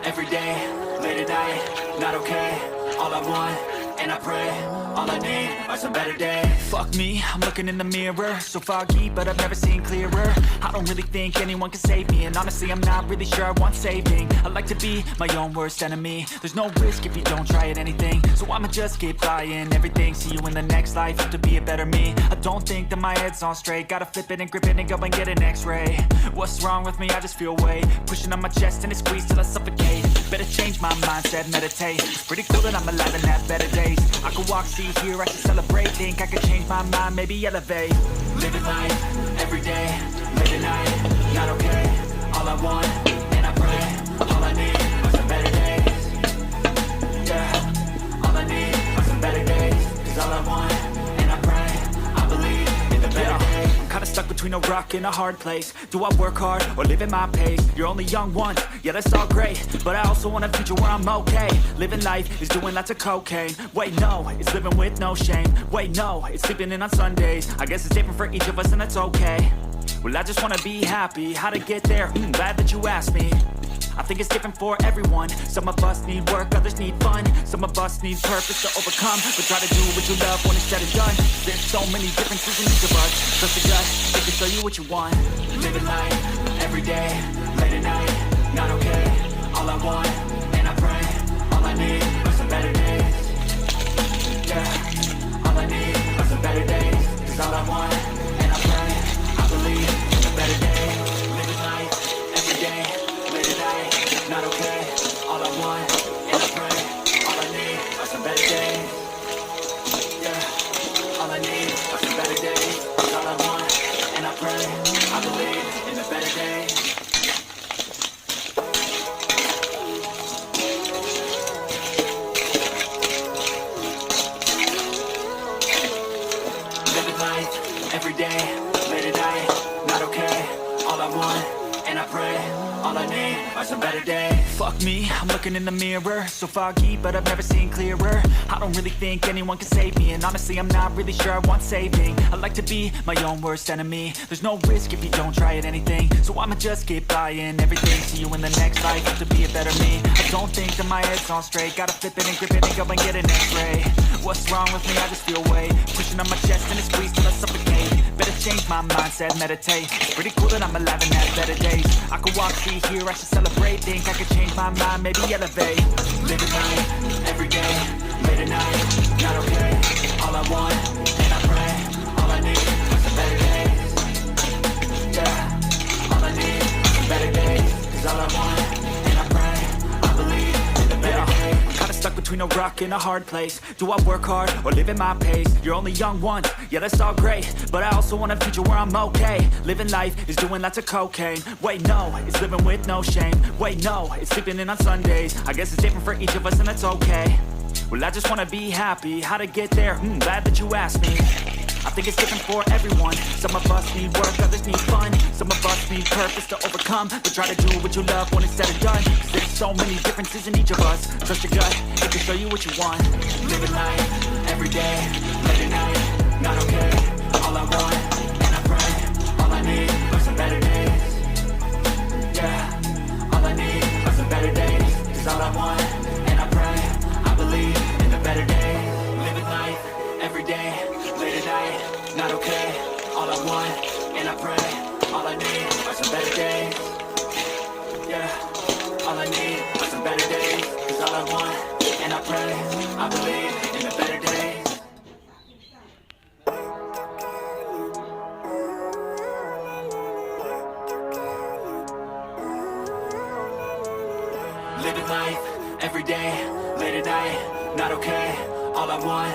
every day, late at night, not okay. All I want, and I pray, all I need are some better days. Fuck me, I'm looking in the mirror, so foggy, but I've never seen clearer. I don't really think anyone can save me, and honestly I'm not really sure I want saving. I like to be my own worst enemy. There's no risk if you don't try at anything, so I'ma just keep buying everything. See you in the next life, have to be a better me. I don't think that my head's on straight, gotta flip it and grip it and go and get an x-ray. What's wrong with me? I just feel weight pushing on my chest and it squeezes till I suffocate. Better change my mindset, meditate. It's pretty cool that I'm alive and have better days. I could walk, see, hear, I should celebrate. Think I could change my mind, maybe elevate. Living life, every day, late at night, not okay. All I want, and I pray, all I need are some better days. Yeah, all I need are some better days. Cause all I want, and I pray, I believe in the better days. I'm kinda stuck between a rock and a hard place. Do I work hard or live at my pace? You're only young once, yeah that's all great, but I also want a future where I'm okay. Living life is doing lots of cocaine. Wait no, it's living with no shame. Wait no, it's sleeping in on Sundays. I guess it's different for each of us and that's okay. Well I just wanna be happy, how to get there? Glad that you asked me. I think it's different for everyone. Some of us need work, others need fun. Some of us need purpose to overcome. But try to do what you love when it's said and done. There's so many differences in each of us. Trust the gut, it can show you what you want. Living life, every day, late at night, not okay. All I want, and I pray, all I need are some better days. Yeah, all I need are some better days. Cause all I want, and I pray, I believe in a better day. Living life, every day, late at night, not okay. All I want, and I pray, all I need are some better days. Yeah, all I need are some better days. Cause all I want, and I pray, I believe in a better day. Every day, late at night, not okay. All I want, and I pray, all I need are some better days. Fuck me, I'm looking in the mirror, so foggy, but I've never seen clearer. I don't really think anyone can save me, and honestly I'm not really sure I want saving. I like to be my own worst enemy. There's no risk if you don't try at anything, so I'ma just keep buying everything. See you in the next life, have to be a better me. I don't think that my head's on straight, gotta flip it and grip it and go and get an x-ray. What's wrong with me? I just feel weight pushing on my chest and it squeezes till I suffocate. Better change my mindset, meditate. It's pretty cool that I'm alive and have better days. I could walk, see, hear, I should celebrate. Think I could change my mind, maybe elevate. Living life, every day, late at night, not okay. All I want, and I pray, all I need are some better days. Yeah, all I need are some better days. Cause all I want, and I pray, I believe in the better days. Kinda stuck between a rock and a hard place. Do I work hard or live at my pace? You're only young once, yeah that's all great, but I also want a future where I'm okay. Living life is doing lots of cocaine. Wait no, it's living with no shame. Wait no, it's sleeping in on Sundays. I guess it's different for each of us and that's okay. Well I just wanna be happy, how to get there? Glad that you asked me. I think it's different for everyone. Some of us need work, others need fun. Some of us need purpose to overcome. But try to do what you love when it's said and done. Cause there's so many differences in each of us. Trust your gut, it can show you what you want. Living life, every day, late at night, not okay. All I want, and I pray, all I need are some better days. Yeah, all I need are some better days. Cause all I want, and I pray, I believe in the better days. Living life, every day, late at night, not okay. All I want, and I pray, all I need are some better days. Yeah, all I need are some better days. Cause all I want, and I pray, I believe in a better day. Living life, every day, late at night, not okay. All I want,